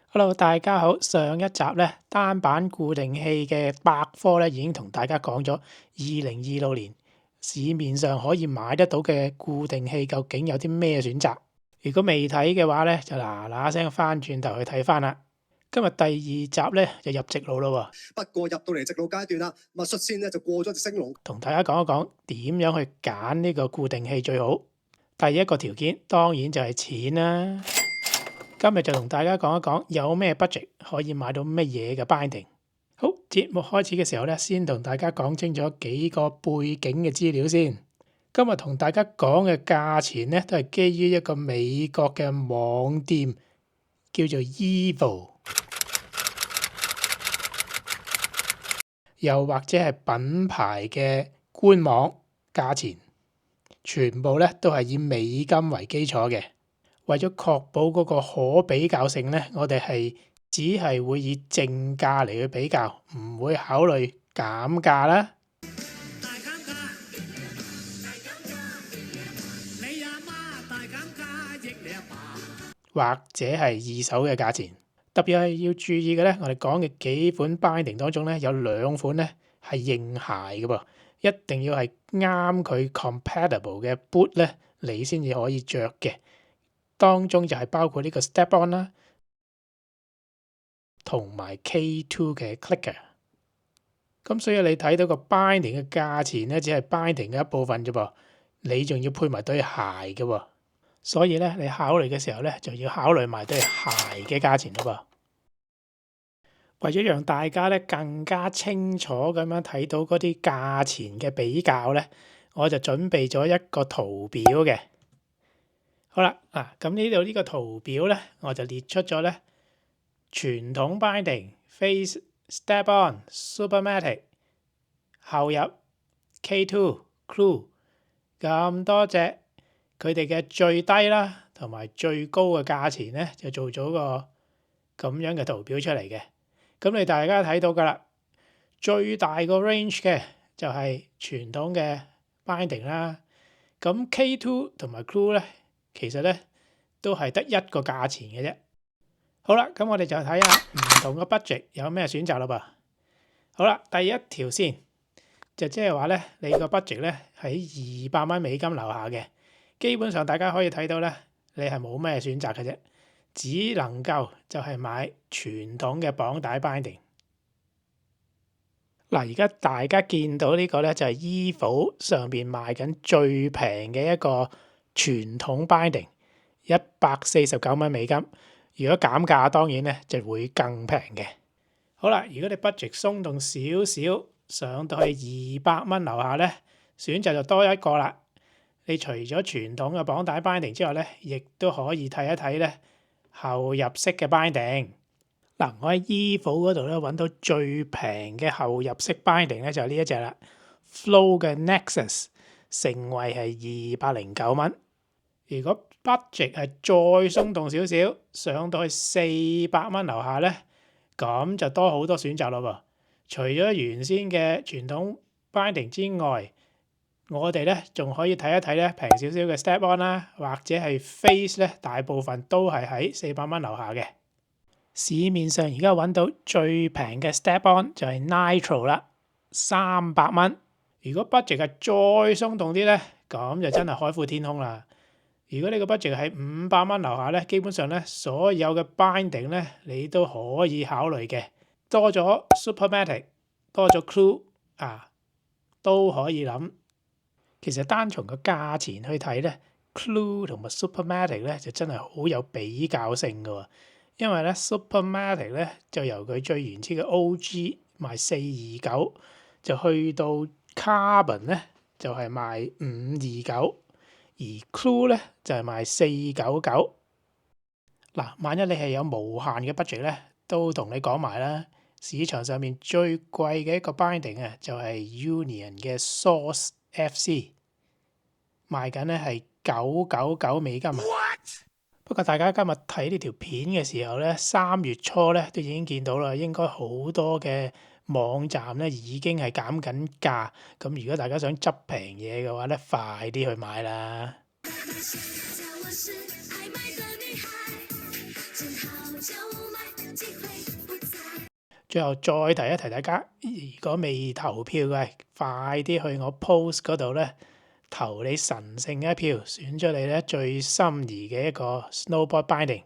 Hello，大家好。上一集咧，單板固定器嘅百科咧，已經同大家講咗2026年市面上可以買得到嘅固定器究竟有啲咩選擇。如果未睇嘅話咧，就嗱嗱聲翻轉頭去睇翻啦。今日第二集咧就入直路咯喎。不過入到嚟直路階段啦，咁啊率先咧就過咗隻升龍。同大家講一講點樣去揀呢個固定器最好。第一個條件當然就係錢啦。今日就同大家講一講有咩 budget 可以買到乜嘢嘅 binding。好，節目開始嘅時候咧，先同大家講清楚幾個背景嘅資料先。今日同大家講嘅價錢咧，都係基於一個美國嘅網店叫做 Evo， 又或者係品牌嘅官網價錢，全部咧都係以美金為基礎嘅。為咗確保嗰個可比較性咧，我哋係只係會以正價嚟去比較，唔會考慮減價啦。大減價，大減價，你阿媽大減價，益你阿爸，或者係二手嘅價錢。特別係要注意嘅咧，我哋講嘅幾款 binding 當中咧，有兩款咧係硬鞋嘅噃，一定要係啱佢 compatible 嘅 boot 咧，你先至可以着嘅。當中就係包括呢個 Step-on 啦，同埋 K2 嘅 clicker。咁所以你睇到個 binding 嘅價錢咧，只係 binding 嘅一部分啫噃，你仲要配埋對鞋嘅喎。所以咧，你考慮嘅時候咧，就要考慮埋對鞋嘅價錢咯噃。為咗讓大家咧更加清楚咁樣睇到嗰啲價錢嘅比較咧，我就準備咗一個圖表嘅。好啦，嗱，咁呢度呢個圖表咧，我就列出咗咧傳統 binding、Phase、Step-on、Supermatic、後入、K2、Clue 咁多隻，佢哋嘅最低啦同埋最高嘅價錢咧，就做咗個咁樣嘅圖表出嚟嘅。咁你大家睇到噶啦，最大個 range 嘅就係傳統嘅 binding 啦。咁 K2 同埋 Clue 咧，其實咧都係得一個價錢嘅啫。好啦，咁我哋就睇下唔同嘅 budget 有咩選擇啦噃。好啦，第一條線就即係話咧，你個 budget 咧喺200蚊美金樓下嘅，基本上大家可以睇到咧，你係冇咩選擇嘅啫，只能夠就係買傳統嘅綁帶 binding。嗱，而家大家見到呢個咧就係 Evo 上邊賣緊最平嘅一個傳統 binding， 149蚊美金。如果減價當然咧就會更平嘅。好啦，如果你 budget 鬆動少少，上到去200蚊樓下咧，選擇就多一個啦。你除咗傳統嘅綁帶 binding 之外咧，亦都可以睇一睇咧後入式嘅 binding。嗱，我喺 Evo 嗰度咧揾到最平嘅後入式 binding 咧就係呢一隻啦 ，Flow 嘅 Nexus， 成為係209蚊。如果 budget 係再鬆動少少，上到去400蚊樓下咧，咁就多好多選擇咯噃。除咗原先嘅傳統 binding 之外，我哋咧仲可以睇一睇咧平少少嘅 Step-on 啦，或者係 Phase 咧，大部分都係喺400蚊樓下嘅。市面上而家揾到最平嘅 Step-on 就係 Nitro 啦，300蚊。如果 budget 係再鬆動啲咧，咁就真係海闊天空啦。如果你個 budget 係500蚊樓下咧，基本上咧所有嘅 binding 咧你都可以考慮嘅，多咗 Supermatic， 多咗 Clue 啊，都可以諗。其實單從個價錢去睇咧 ，Clue 同埋 Supermatic 咧就真係好有比較性㗎喎。因為咧 Supermatic 咧就由佢最原始嘅 OG 賣429，就去到 Carbon 咧就係賣529，而 Clue 咧就係賣499。嗱，萬一你係有無限嘅 budget 咧，都同你講埋啦。市場上面最貴嘅一個 binding 啊，就係 Union 嘅 Source FC， 賣緊咧係999美金啊。不過大家今日睇呢條片嘅時候咧，3月初咧都已經見到啦，應該好多嘅網站咧已經係減緊價。咁如果大家想執平嘢嘅話咧，快啲去買啦！最後再提一提大家，如果未投票嘅，快啲去我 post 嗰度咧投你神聖嘅一票，選出你咧最心儀嘅一個 snowboard binding。